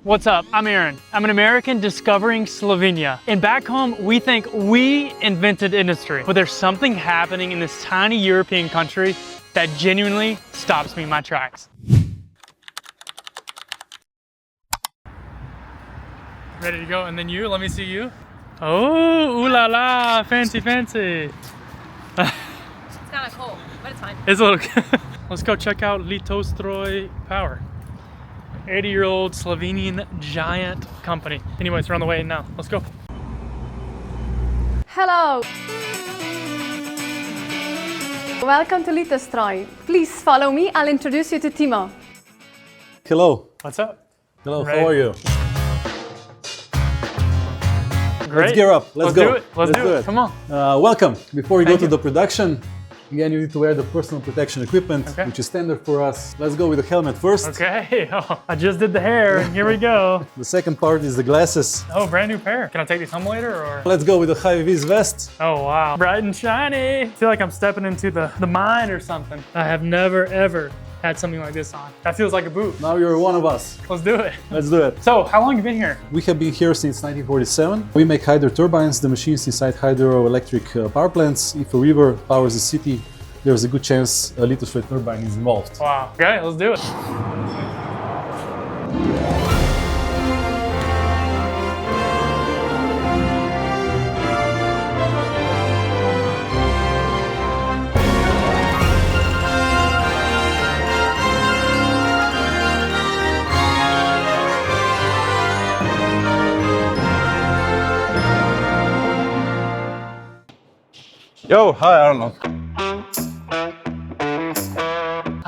What's up? I'm Aaron. I'm an American discovering Slovenia. And back home, we think we invented industry. But there's something happening in this tiny European country that genuinely stops me in my tracks. Ready to go? And then you, let me see you. Oh, ooh la la, fancy, fancy. It's kind of cold, but it's fine. It's a little, let's go check out Litostroj Power. 80-year-old Slovenian giant company. Anyways, we're on the way in now. Let's go. Hello. Welcome to Litostroj. Please follow me. I'll introduce you to Timo. Hello. What's up? Hello, Ready? how are you? Great. Let's gear up. Let's go. Do it. Let's do it. Come on. Welcome. Before we Thank go to you. the production, again, you need to wear the personal protection equipment, which is standard for us. Let's go with the helmet first. Okay. Oh, I just did the hair, and here we go. The second part is the glasses. Oh, brand new pair. Can I take these home later, or? Let's go with the high-vis vest. Oh, wow. Bright and shiny. I feel like I'm stepping into the mine or something. I have never, ever had something like this on. That feels like a boot. Now you're one of us. Let's do it. Let's do it. So, how long have you been here? We have been here since 1947. We make hydro turbines, the machines inside hydroelectric power plants. If a river powers a city, there's a good chance a Litostroj turbine is involved. Wow. Okay, let's do it. Yo, hi Arnold.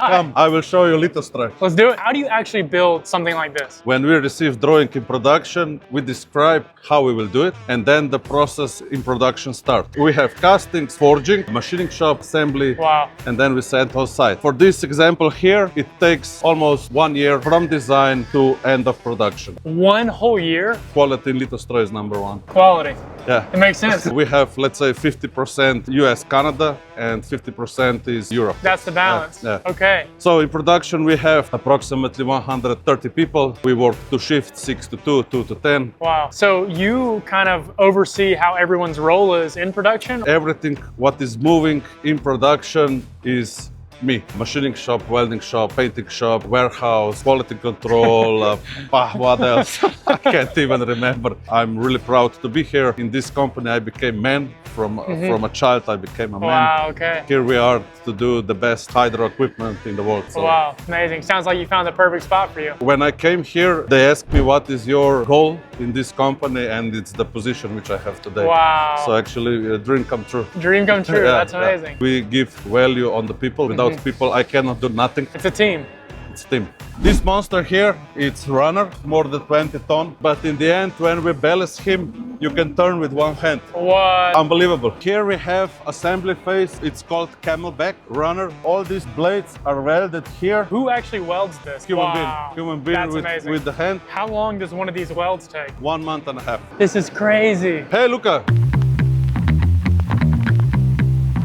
Come, I will show you Litostroj. Let's do it. How do you actually build something like this? When we receive drawing in production, we describe how we will do it, and then the process in production starts. We have castings, forging, machining shop, assembly, Wow. and then we send on site. For this example here, it takes almost 1 year from design to end of production. 1 whole year? Quality in Litostroj is number one. Quality. Yeah. It makes sense. We have, let's say, 50% US, Canada, and 50% is Europe. That's the balance. Yeah. Okay. So in production we have approximately 130 people. We work 2 shifts, 6 to 2, 2 to 10. Wow. So you kind of oversee how everyone's role is in production? Everything what is moving in production is me. Machining shop, welding shop, painting shop, warehouse, quality control, what else? I can't even remember. I'm really proud to be here. In this company I became man. From a child I became a man. Wow, okay. Here we are to do the best hydro equipment in the world. So. Wow, amazing. Sounds like you found the perfect spot for you. When I came here, they asked me what is your goal in this company, and it's the position which I have today. Wow. So actually, a dream come true. Dream come true. Yeah, That's amazing. Yeah. We give value on the people. Without people, I cannot do nothing. It's a team. It's team. This monster here, it's runner, more than 20 ton. But in the end, when we balance him, you can turn with one hand. What? Unbelievable. Here we have assembly phase. It's called camelback runner. All these blades are welded here. Who actually welds this? Human being That's amazing. with the hand. How long does one of these welds take? 1 month and a half. This is crazy. Hey, Luca.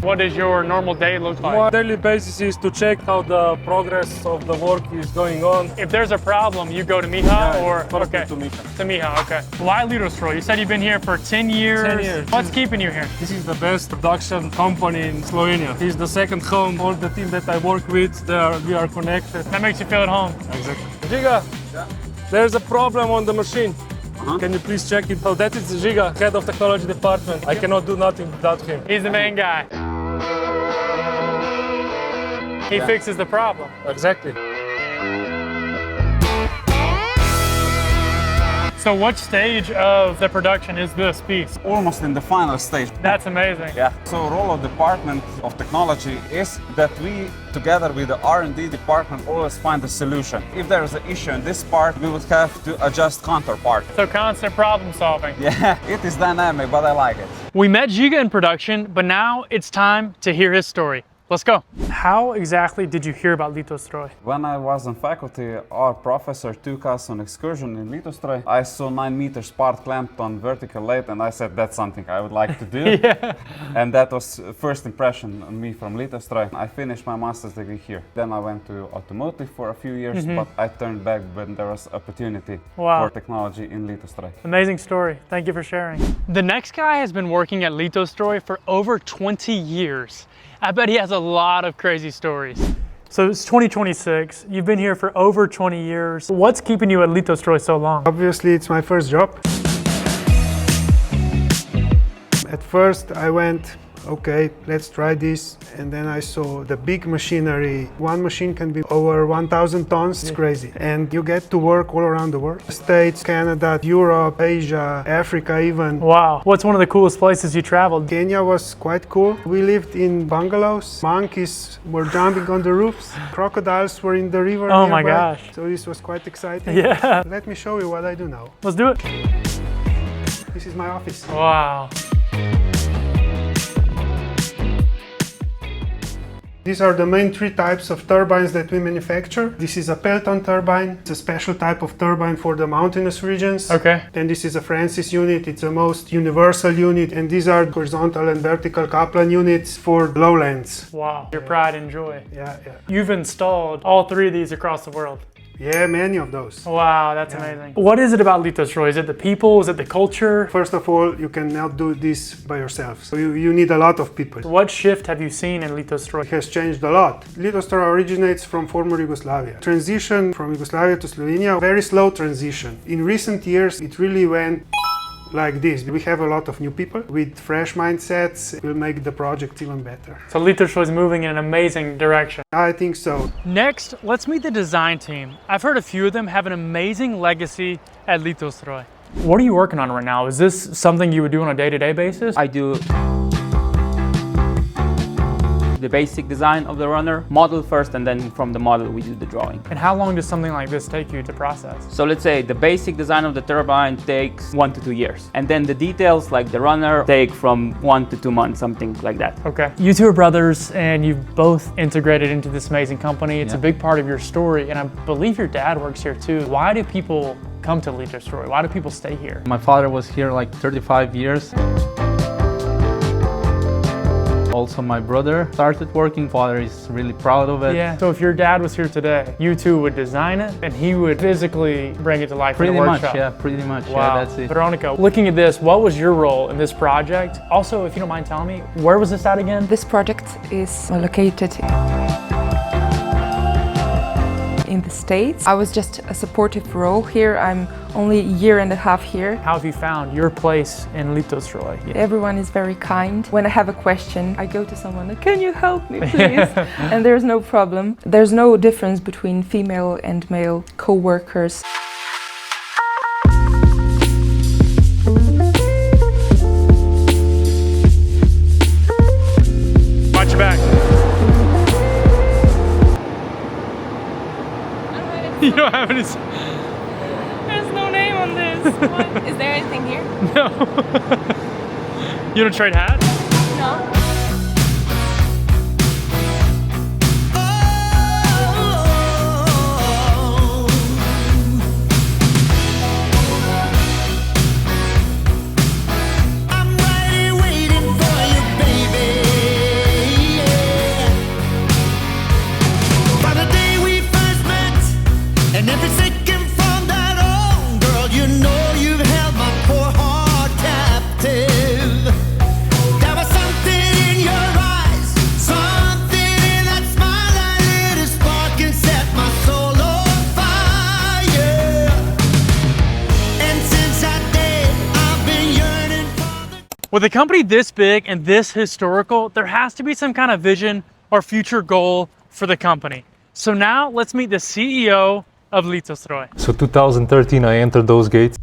What does your normal day look like? On a daily basis is to check how the progress of the work is going on. If there's a problem, you go to Miha or? Firstly Okay. to Miha. To Miha, okay. Why Litostroj? You said you've been here for 10 years. 10 years. What's keeping you here? This is the best production company in Slovenia. It's the second home. All the team that I work with, we are connected. That makes you feel at home. Exactly. Giga, there's a problem on the machine. Can you please check it? So that is Giga, head of technology department. I cannot do nothing without him. He's the main guy. He fixes the problem. Exactly. So what stage of the production is this piece? Almost in the final stage. That's amazing. Yeah. So role of department of technology is that we, together with the R&D department, always find a solution. If there is an issue in this part, we would have to adjust counterpart. So constant problem solving. Yeah, it is dynamic, but I like it. We met Giga in production, but now it's time to hear his story. Let's go. How exactly did you hear about Litostroj? When I was in faculty, our professor took us on excursion in Litostroj. I saw 9 meter spark clamped on vertical lathe and I said that's something I would like to do. Yeah. And that was first impression on me from Litostroj. I finished my master's degree here. Then I went to automotive for a few years, but I turned back when there was opportunity for technology in Litostroj. Amazing story. Thank you for sharing. The next guy has been working at Litostroj for over 20 years. I bet he has a lot of crazy stories. So it's 2026. You've been here for over 20 years. What's keeping you at Litostroj so long? Obviously, it's my first job. At first, I went, okay, let's try this. And then I saw the big machinery. One machine can be over 1,000 tons. It's crazy. And you get to work all around the world. States, Canada, Europe, Asia, Africa even. Wow. What's one of the coolest places you traveled? Kenya was quite cool. We lived in bungalows. Monkeys were jumping on the roofs. Crocodiles were in the river Oh my nearby. gosh. So this was quite exciting. Yeah. Let me show you what I do now. Let's do it. This is my office. Wow. These are the main 3 types of turbines that we manufacture. This is a Pelton turbine. It's a special type of turbine for the mountainous regions. Okay. Then this is a Francis unit. It's the most universal unit. And these are horizontal and vertical Kaplan units for lowlands. Wow. Your pride and joy. Yeah. You've installed all 3 of these across the world. Yeah, many of those. Wow, that's amazing. What is it about Litostroj? Is it the people? Is it the culture? First of all, you cannot do this by yourself. So you need a lot of people. What shift have you seen in Litostroj? It has changed a lot. Litostroj originates from former Yugoslavia. Transition from Yugoslavia to Slovenia, very slow transition. In recent years, it really went like this. We have a lot of new people with fresh mindsets. It will make the project even better. So Litostroj is moving in an amazing direction. I think so. Next, let's meet the design team. I've heard a few of them have an amazing legacy at Litostroj. What are you working on right now? Is this something you would do on a day-to-day basis? I do the basic design of the runner, model first, and then from the model we do the drawing. And how long does something like this take you to process? So let's say the basic design of the turbine takes 1 to 2 years. And then the details like the runner take from 1 to 2 months, something like that. Okay. You two are brothers and you've both integrated into this amazing company. It's a big part of your story, and I believe your dad works here too. Why do people come to Litostroj? Why do people stay here? My father was here like 35 years. Also, my brother started working. Father is really proud of it. Yeah. So if your dad was here today, you two would design it and he would physically bring it to life in the workshop. Pretty much. Wow. Yeah, that's it. Veronica, looking at this, what was your role in this project? Also, if you don't mind telling me, where was this at again? This project is located in the States. I was just a supportive role here. I'm only a year and a half here. How have you found your place in Litostroj? Everyone is very kind. When I have a question, I go to someone, can you help me please? And there's no problem. There's no difference between female and male co-workers. Watch your back. You don't have any... There's no name on this. What? Is there anything here? No. You don't trade hats? No. With a company this big and this historical, there has to be some kind of vision or future goal for the company. So now let's meet the CEO of Litostroj. So 2013 I entered those gates.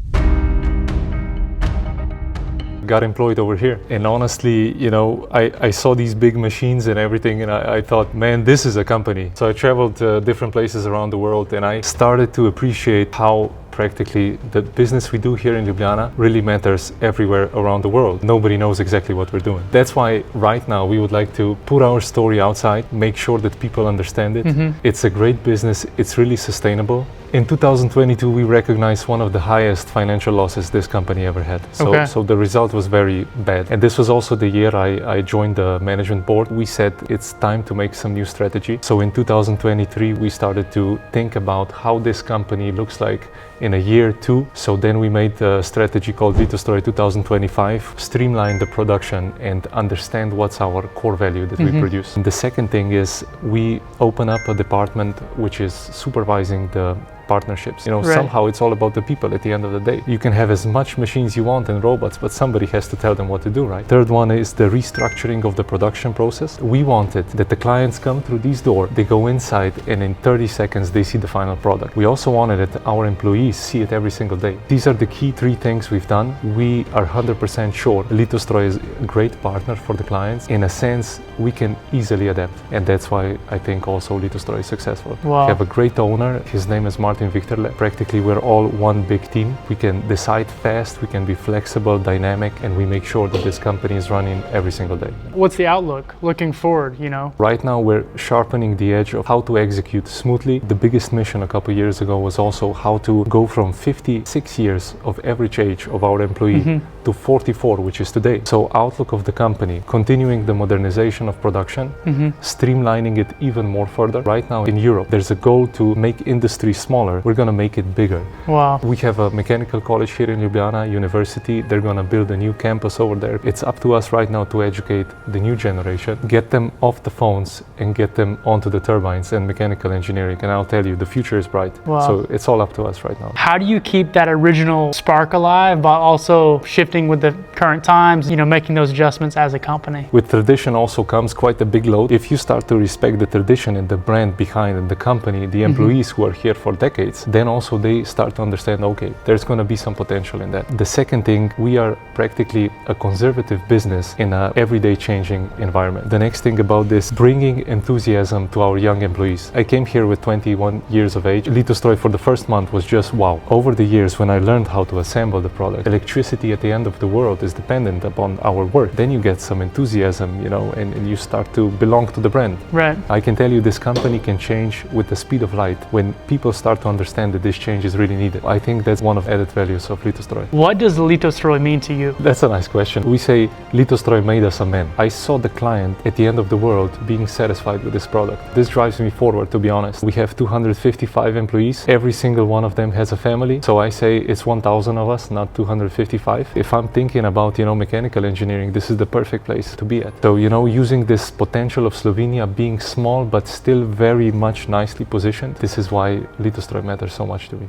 Got employed over here, and honestly, you know, I saw these big machines and everything, and I thought, man, this is a company. So I traveled to different places around the world, and I started to appreciate how practically the business we do here in Ljubljana really matters everywhere around the world. Nobody knows exactly what we're doing. That's why right now we would like to put our story outside, make sure that people understand it. It's a great business, it's really sustainable. In 2022, we recognized one of the highest financial losses this company ever had. So the result was very bad. And this was also the year I joined the management board. We said it's time to make some new strategy. So in 2023, we started to think about how this company looks like in a year, two. So then we made a strategy called Litostroj 2025, streamline the production and understand what's our core value that we produce. And the second thing is we open up a department which is supervising the partnerships. You know, somehow it's all about the people at the end of the day. You can have as much machines you want and robots, but somebody has to tell them what to do, right? Third one is the restructuring of the production process. We wanted that the clients come through this door, they go inside, and in 30 seconds they see the final product. We also wanted that our employees see it every single day. These are the key three things we've done. We are 100% sure Litostroj is a great partner for the clients. In a sense, we can easily adapt, and that's why I think also Litostroj is successful. Wow. We have a great owner. His name is Martin Victorle. Practically we're all one big team. We can decide fast, we can be flexible, dynamic, and we make sure that this company is running every single day. What's the outlook looking forward, you know? Right now we're sharpening the edge of how to execute smoothly. The biggest mission a couple of years ago was also how to go from 56 years of average age of our employee to 44, which is today. So outlook of the company, continuing the modernization of production, streamlining it even more further. Right now in Europe, there's a goal to make industry smaller. We're going to make it bigger. Wow. We have a mechanical college here in Ljubljana University. They're going to build a new campus over there. It's up to us right now to educate the new generation, get them off the phones and get them onto the turbines and mechanical engineering. And I'll tell you, the future is bright. Wow. So it's all up to us right now. How do you keep that original spark alive, but also shifting with the current times, you know, making those adjustments as a company? With tradition also comes quite a big load. If you start to respect the tradition and the brand behind and the company, the employees who are here for decades, then also they start to understand, okay, there's going to be some potential in that. The second thing, we are practically a conservative business in an everyday changing environment. The next thing about this, bringing enthusiasm to our young employees. I came here with 21 years of age. Litostroj for the first month was just wow. Over the years, when I learned how to assemble the product, electricity at the end of the world is dependent upon our work. Then you get some enthusiasm, you know, and you start to belong to the brand. Right. I can tell you this company can change with the speed of light when people start to understand that this change is really needed. I think that's one of added values of Litostroj. What does Litostroj mean to you? That's a nice question. We say Litostroj made us a man. I saw the client at the end of the world being satisfied with this product. This drives me forward, to be honest. We have 255 employees. Every single one of them has a family. So I say it's 1,000 of us, not 255. If I'm thinking about, you know, mechanical engineering, this is the perfect place to be at. So, you know, using this potential of Slovenia being small but still very much nicely positioned, this is why Litostroj matters so much to me.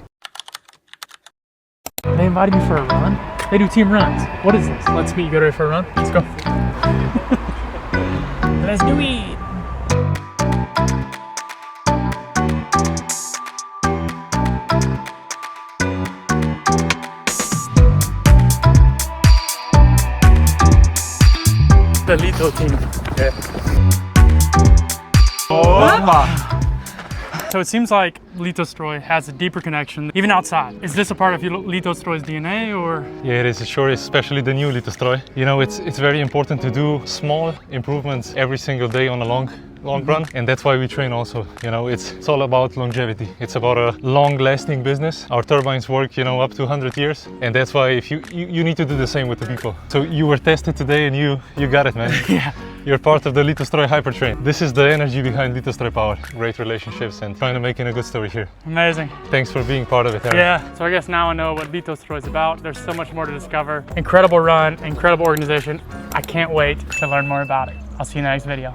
They invited me for a run. They do team runs. What is this? Let's meet. You ready for a run? Let's go. Let's do it. The Lito team. Yeah. So it seems like Litostroj has a deeper connection, even outside. Is this a part of Litostroj's DNA, or? Yeah, it is, sure, especially the new Litostroj. You know, it's very important to do small improvements every single day on a long run, and that's why we train also. You know, it's all about longevity. It's about a long-lasting business. Our turbines work, you know, up to 100 years, and that's why if you need to do the same with the people. So you were tested today, and you got it, man. Yeah. You're part of the Litostroj Hypertrain. This is the energy behind Litostroj Power. Great relationships and trying to make it a good story here. Amazing. Thanks for being part of it, Aaron. Yeah, so I guess now I know what Litostroj is about. There's so much more to discover. Incredible run, incredible organization. I can't wait to learn more about it. I'll see you in the next video.